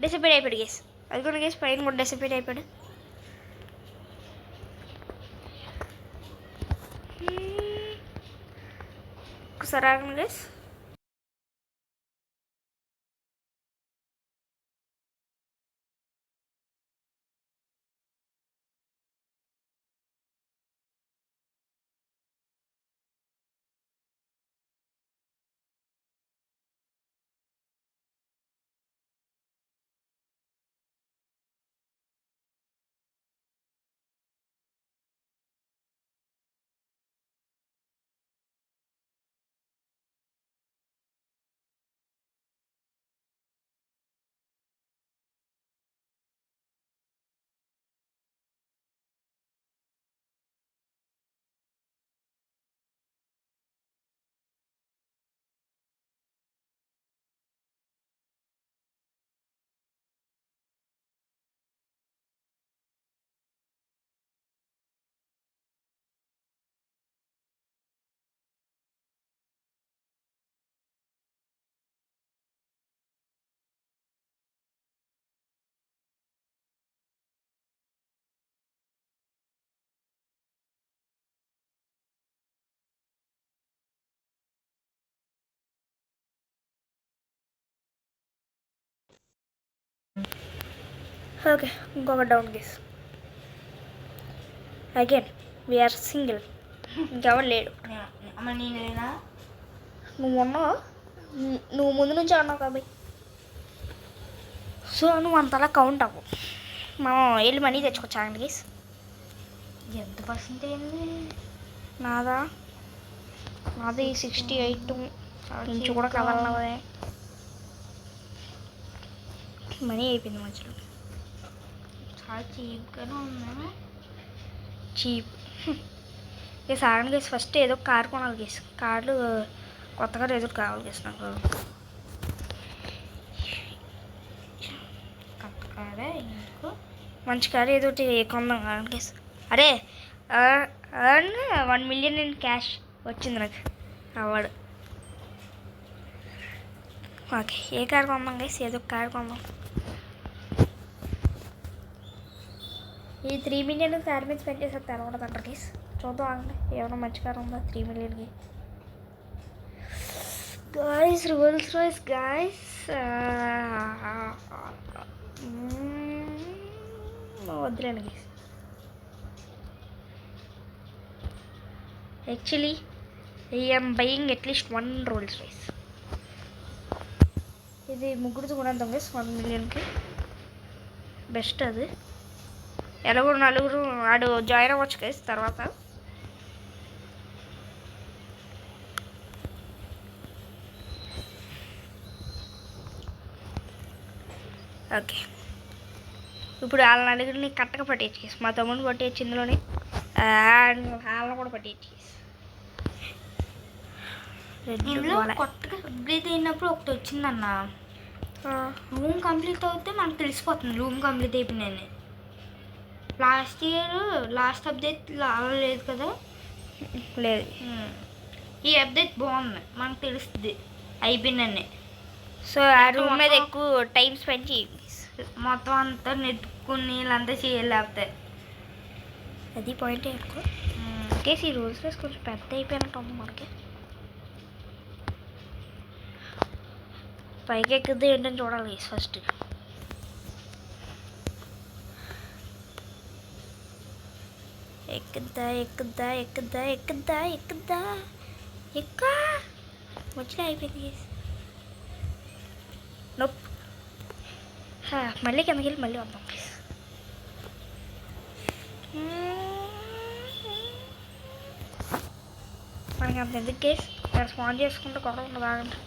డిసపేట్ అయిపోయాడు గేస్. అది కూడా గేస్ పైన కూడా డిసపేట్ అయిపోయాడు. ఒకసారి ఆగండి గేస్. ఓకే, ఇంకొక down guys. Again we are single. ఇంకెవరు లేడు. నేనేనా? నువ్వు ఉన్నావు, నువ్వు ముందు నుంచి అన్నావు కాబట్టి. సో నువ్వు అంతలా కౌంట్ అవ్వు. మనం వెళ్ళి మనీ తెచ్చుకోవచ్చు అండి గేస్. ఎంత పర్సెంట్ అయింది నాది 68 నుంచి కూడా కదలనవే. మనీ అయిపోయింది మధ్యలో. చాలా చీప్గానే ఉందా? Cheap guys. ఆగండి గేస్. ఫస్ట్ ఏదో కార్ కొనాలి గేస్. కార్లు కొత్త కార్ ఏదో కావాలి గేస్ నాకు. కొత్త కారే ఇంకో మంచి కార్ ఏదో కొందాం ఆగండి గేస్. అరే 1 మిలియన్ ఇన్ క్యాష్ వచ్చింది నాకు అవార్డు. ఓకే, ఏ కార్ కొందాం గేస్? ఏదో కార్ కొందాం. ఈ 3 మిలియన్ కార్ మీద స్పెండ్ చేసేది తర్వాత అంటారు గేస్. చూద్దాం ఆగండి, ఏమైనా మంచి కార్ ఉందా 3 మిలియన్కి. Guys, Rolls Royce guys. వద్దులేండి guys. Actually I'm buying at least 1 Rolls Royce. ఇది ముగ్గురితో కొనేద్దాం గేస్ 1 మిలియన్కి. బెస్ట్ అది. ఎలాగో నలుగురు ఆడు జాయిన్ అవ్వచ్చు గైస్ తర్వాత. ఓకే, ఇప్పుడు వాళ్ళ నలుగురిని కట్టగా పట్టేయచ్చు గైస్. మా తమ్ముడిని పట్టేయచ్చు ఇందులోని, వాళ్ళని కూడా పట్టేయచ్చు గైస్. కొత్తగా కంప్లీట్ అయినప్పుడు ఒకటి వచ్చిందన్న. రూమ్ కంప్లీట్ అవుతే మనకు తెలిసిపోతుంది రూమ్ కంప్లీట్ అయిపోయిందని. లాస్ట్ ఇయర్ లాస్ట్ అప్డేట్ లేదు కదా? లేదు. ఈ అప్డేట్ బాగుంది, మనకు తెలుస్తుంది అయిపోయిందని. సో ఆ రూమ్ మీద ఎక్కువ టైం స్పెండ్ చేయండి. మొత్తం అంతా నెట్టుకుని వీళ్ళంతా చేయలేకపోతే అది పాయింట్ ఎక్కువ. కేసు ఈ రూల్స్ రేస్ కొంచెం పెద్ద అయిపోయినట్టు ఉంది మనకి. పైకి ఎక్కిద్దా ఏంటని చూడాలి గైస్ ఫస్ట్. ఎక్కుద్దా ఎక్కుద్దా ఎక్కుద్దా ఎక్కుద్దా ఎక్కుద్దా ఎక్క వచ్చి అయిపోయింది గైస్. నొప్. మళ్ళీ కిందకి వెళ్ళి మళ్ళీ వద్దాం గైస్. మనకి అంత ఎందుకు గైస్? ఇక్కడ స్పాన్ చేసుకుంటే గొడవ ఉండదు. ఆగండి,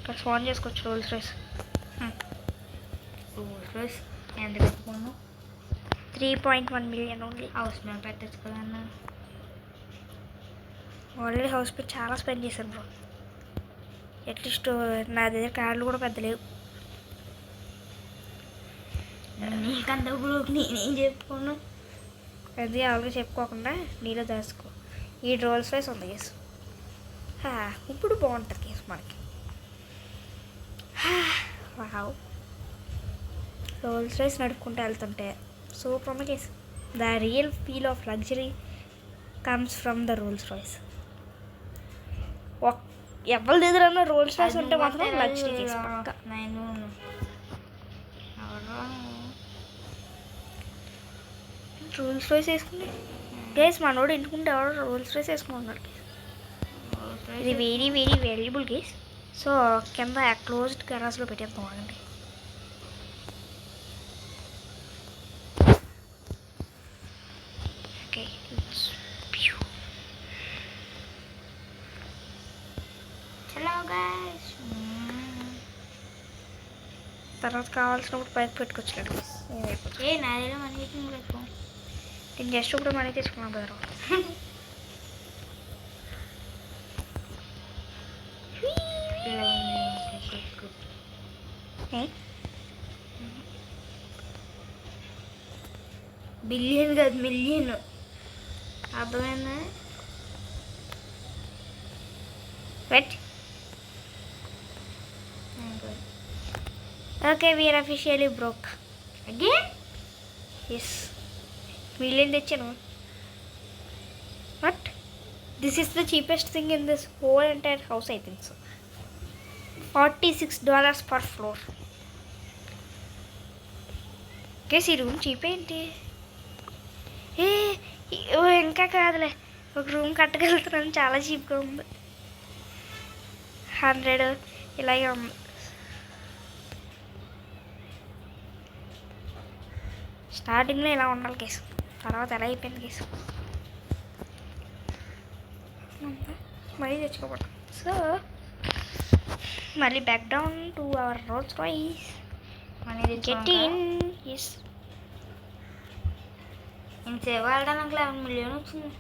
ఇక్కడ స్పాన్ చేసుకోవచ్చు రోల్స్ రైస్. రోల్స్ రైస్ ఎంత పెట్టుకున్నావు? 3.1 మిలియన్ ఓన్లీ. హౌస్ మేము పెట్టచ్చు కదా అన్న. ఆల్రెడీ హౌస్ పే చాలా స్పెండ్ చేశాను బ్రో. అట్లీస్ట్ నా దగ్గర కార్లు కూడా పెద్ద లేవు. నీకంత ఇప్పుడు నేనేం చెప్పుకోను. అది ఆల్రెడీ చెప్పుకోకుండా నీలో దాచుకో. ఈ రోల్స్ రైస్ ఉంది కేసు. ఇప్పుడు బాగుంటుంది కేసు మనకి. వావ్, రోల్స్ రాయ్స్ నడుపుకుంటూ వెళ్తుంటే సూపర్ ఉంది case. The real feel of luxury comes from the Rolls Royce. ఎవరి దగ్గర రోల్స్ రాయ్స్ ఉంటే మాత్రం లగ్జరీ కేస్ పక్క. నేను రోల్స్ రాయ్స్ వేసుకుని కేస్ మనోడు ఇంటుకుంటే ఎవరు రోల్స్ రాయ్స్ వేసుకుంటున్నాడు కేస్. ఇది very very valuable case. So కింద క్లోజ్డ్ గరాజ్లో పెట్టేద్దాం ఆగండి. Okay hello guys. తర్వాత కావాల్సినప్పుడు పైకి పెట్టుకొచ్చాడు. ఏ నా దగ్గర మనీ పెట్టుకో. నేను జస్ట్ ఇప్పుడు మనీ తీసుకున్నాను కదా. బిలియన్ కాదు మిలియన్, అర్థమైందా? Wait. Okay we're officially broke again. ఎస్ మిలియన్ తెచ్చాను. But this is the cheapest thing in this whole entire house I think so. $46 per floor. కేస్ ఈ రూమ్ చీప్ ఏంటి? ఇంకా కాదులే, ఒక రూమ్ కట్టగలుగుతున్నాను, చాలా చీప్గా ఉంది. 100 ఇలాగే ఉంది. స్టార్టింగ్లో ఇలా ఉండాలి కేసు, తర్వాత ఎలా అయిపోయింది కేసు. మరీ తెచ్చుకోకూడదు. సో మళ్ళీ back down to our Rolls Royce. Get in. Yes ఇంతసేపు వెళ్ళడానికి 11 మిలియన్ వచ్చింది.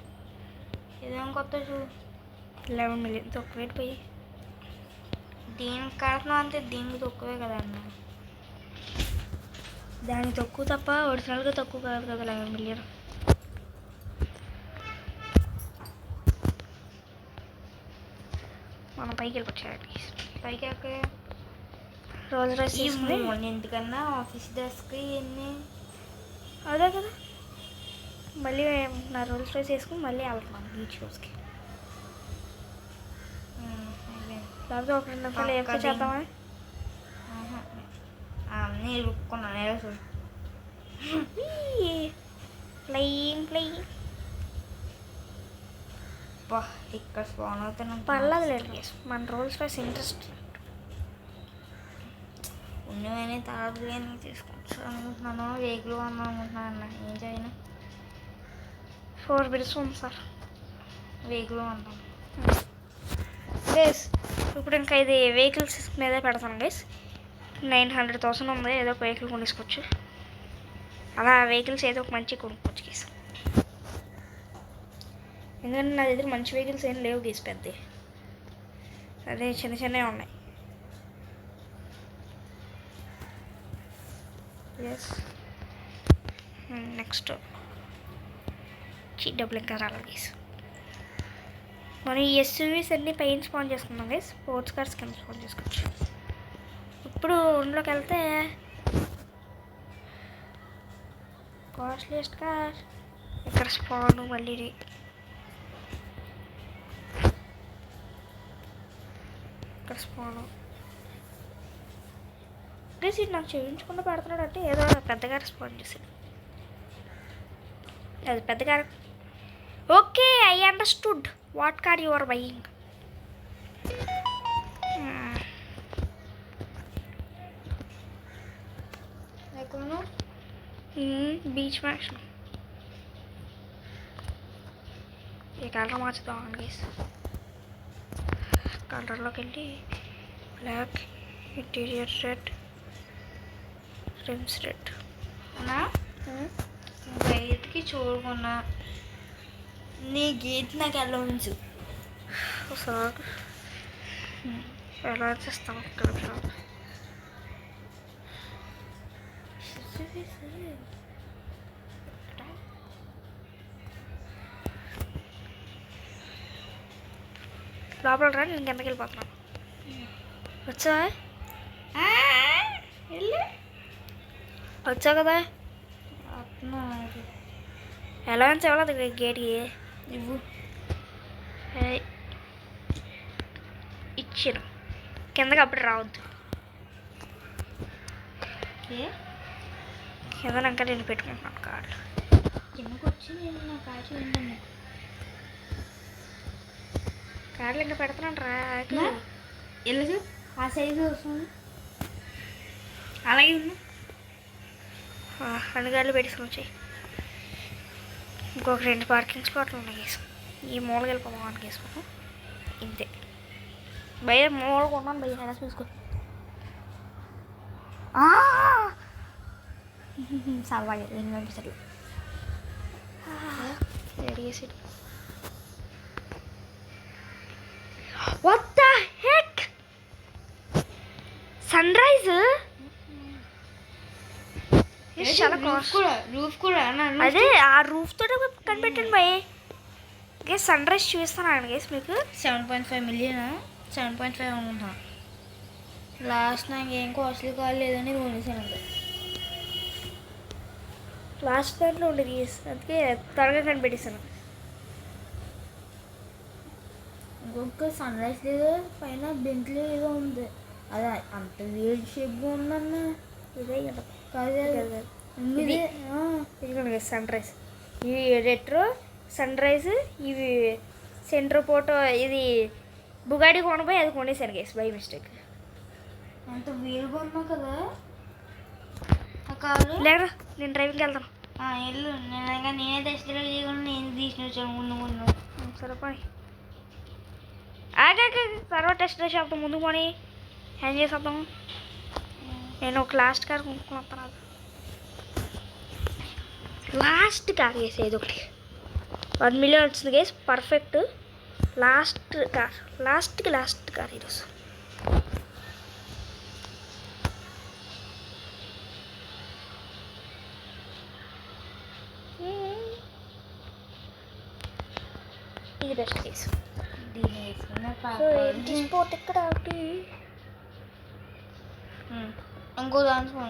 ఇదేం కొత్త చూ. 11 మిలియన్ తక్కువ పోయి దీనికి కడుతున్నాం అంతే, దీనికి తక్కువే కదన్నా. దానికి తక్కువ తప్ప ఒరిజినల్గా తక్కువ కాదు కదా 11 మిలియన్. మనం పైకి వెళ్ళిపోయాడు. పైకి ఎక్కడ రోల్స్ రాయ్స్ ఎందుకన్నా ఆఫీస్ డెస్క్ ఇవన్నీ అదే కదా. మళ్ళీ నా రోల్స్ రాయ్స్ వేసుకుని మళ్ళీ వెళ్తున్నాను బీచ్ హౌస్కి. లేకపోతే ఒక 2 నిమిషాలు ఏం చేద్దామని అన్నీ ఇరుక్కున్నాను. ప్లేయింగ్ ఇక్కడ స్పాన్ అవుతున్నాను. పర్లేదు లేదు మన రోల్స్ రాయ్స్ ఇంట్రెస్ట్ ఉన్నవన్నీ తర్వాత తీసుకోవచ్చు అనుకుంటున్నాను. వెహికల్ కొందాం అనుకుంటున్నాను అన్న. ఏం చేయను, 4 బిల్స్ ఉంది సార్. వెహికల్ కొందాం గైస్. ఇప్పుడు ఇంకా ఇది వెహికల్స్ మీదే పెడతాను గైస్. 900,000 ఉంది, ఏదో ఒక వెహికల్ కొనుక్కోవచ్చు. అలా వెహికల్స్ ఏదో ఒక మంచి కొనుక్కోవచ్చు గైస్. ఎందుకంటే నా దగ్గర మంచి వెహికల్స్ ఏం లేవు గైస్, పెద్ద అదే చిన్న చిన్నవి ఉన్నాయి. ఎస్ నెక్స్ట్ డబ్బులు ఇంకా రాలేదు గైస్. మనం ఈ ఎస్యూవీస్ అన్నీ పైన స్పాన్ చేసుకున్నాం గైస్. స్పోర్ట్స్ కార్స్ కింద స్పాన్ చేసుకోవచ్చు. ఇప్పుడు ఇంట్లోకి వెళ్తే కాస్ట్లీయెస్ట్ కార్ ఇక్కడ స్పాన్. మళ్ళీ ఇక్కడ స్పాను గైస్. ఇది నాకు చేయించకుండా పెడుతున్నాడు అంటే ఏదో పెద్ద కార్ స్పాన్ చేశాడు. అది పెద్ద car. Okay I understood what car you are buying. బీచ్ మ్యాక్స్. ఈ కలర్ మార్చుదాం గైస్. కలర్లోకి వెళ్ళి black, interior red, rims red. గేట్కి చూడకున్నా నీ గేట్ నాకు ఎలా ఉంచు సార్. ఎలా చేస్తాం ఇక్కడ లోపల రా. నేను కిందకి వెళ్ళిపోతున్నాను. వచ్చా వచ్చా కదా అట్లా ఎలా అని చెప్పలేదు గేట్కి ఇవ్వు. ఇచ్చాను కిందకి అప్పుడు రావద్దు కింద ఇంకా నేను పెట్టుకుంటున్నాను కార్డు కిందకు వచ్చి నేను నా కాచి ఉండండి. కార్డులు ఇంకా పెడుతున్నాను రా ఎల్లు ఆ సైజు వస్తుంది. అలాగే ఉంది. అన్ని కార్డులు పెట్టేసుకుని వచ్చాయి. ఇంకొక 2 పార్కింగ్ స్పాట్లు ఉన్నాయి కేసు ఈ మూలకి వెళ్ళిపోమానికి వేసుకున్నాం ఇంతే భయ మూలకు ఉన్నాను భయ అయినా చూసుకో సరదాగా నేను పంపిస్తాను. అడిగేసాడు what the heck sun rise చాలా కాస్ట్ రూఫ్ కూడా అదే ఆ రూఫ్ తోట కనిపెట్టండి భయ్ గేస్ సన్ రైజ్ చూపిస్తున్నాను గేస్ మీకు 7.5 మిలియన్ 7.5 అనుకుంటా. లాస్ట్ నాకు ఏం కాస్ట్లీ కాల్ లేదని కొనేసాను అంతే. లాస్ట్ దాంట్లో ఉండేది గేస్ అందుకే త్వరగా కనిపెట్టేసాను. ఇంకొక సన్ రైజ్ లేదు పైన బెంట్లీ ఏదో ఉంది అది అంత వేడి షేప్గా ఉందన్న. ఇదే కదా కాదు ఇది ఇదిగోండి సన్ రైజ్ ఇవి రెట్రో సన్ రైజ్ ఇవి సెంటర్ ఫోటో ఇది బుగాడి కొనపోయి అది కొనేసాను గేస్ బై మిస్టేక్. అంత వేడిగా ఉన్నావు కదా కాదు లేరా నేను డ్రైవింగ్కి వెళ్తాను. వెళ్ళు నేనే టెస్ట్ డ్రైవ్ చేయకుండా నేను తీసుకుని వచ్చాను ముందు ముందు. సరిపోయి ఆగాక తర్వాత టెస్ట్ డ్రైవ్ చేద్దాం ముందుకు పోనీ ఏం చేసేద్దాం. నేను ఒక లాస్ట్ కార్ కొనుక్కుని వస్తాను. లాస్ట్ కార్ వేసేది ఒకటి 1 మిలియన్ వచ్చింది గేస్ పర్ఫెక్ట్ లాస్ట్ కార్ ఈరోజు. ఇది బెస్ట్ కేస్. దీన్ని వేసుకున్న స్పోర్ట్ ఎక్కడ ఇంకో దాంట్లో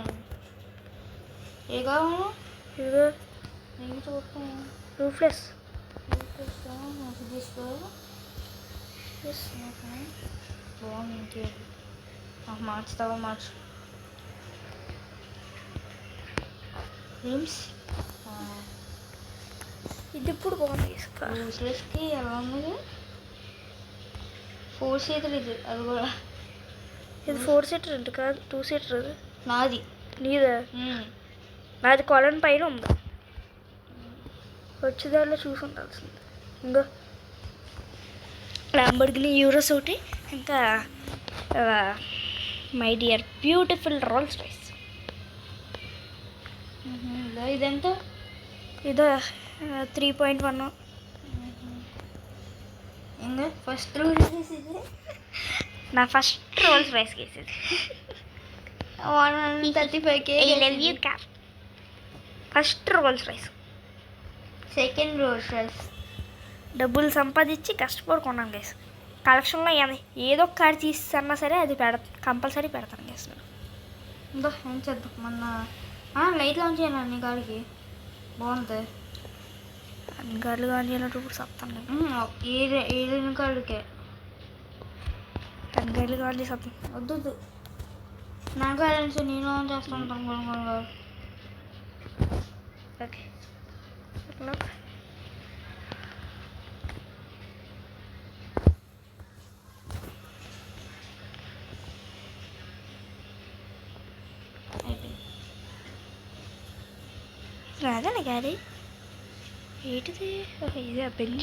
ఏ కావాలి ఇదిగో నేను చూస్తాను. రూఫ్లెస్ తీసుకో బాగుంది. మార్చుతావా మార్చు రిమ్స్ ఇది ఇప్పుడు బాగుంది. యూస్లెస్కి ఎలా ఉంది 4 సీటర్ ఇది అది కూడా. ఇది 4 సీటర్ అండి కాదు 2 సీటర్ అది నాది. నీదా నాది కొలను పైన ఉందా వచ్చేదారిలో చూసి ఉండాల్సింది. ఇంకో ల్యాంబోర్గిని యూరోస్ ఒకటి ఇంకా my dear beautiful Rolls Royce. ఇదెంత ఇదో 3.1. ఇంకా ఫస్ట్ రోల్ నా ఫస్ట్ రోల్స్ రాయ్స్ వేసేది 135K. First Rolls Royce. Second Rolls Royce డబ్బులు సంపాదించి కష్టపడి కొన్నాను గైస్. కలెక్షన్లో ఏదో ఒక కార్ తీసిన్నా సరే అది కంపల్సరీ పెడతాను గైస్. ఇంకా ఏం చేద్దాం మొన్న లైట్ లాంచ్ చేయాలి అన్ని కాడికి బాగుంటుంది. అన్ని కార్లు ఆన్ చేయాలంటే ఇప్పుడు చెప్తాను. ఏదైనా కాడికే అన్ని కార్లు ఆన్ చేసి వస్తాం. వద్దు నా కాడ నేను ఆన్ చేస్తాను కొన్ని ఓకే రాదా గాడి ఏంటిది ఇది బెంజ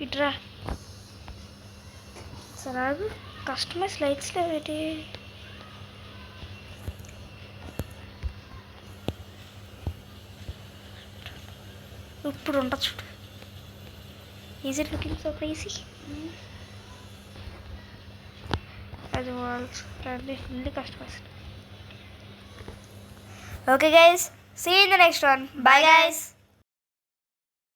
ఇట్రా సరాగు కస్టమైజ్ లైట్స్ లేవేటి ఇప్పుడు ఉంటుంది చూడు. Is it looking so crazy? అది వాల్స్ అన్ని customize. Okay guys, see in the next one. Bye guys.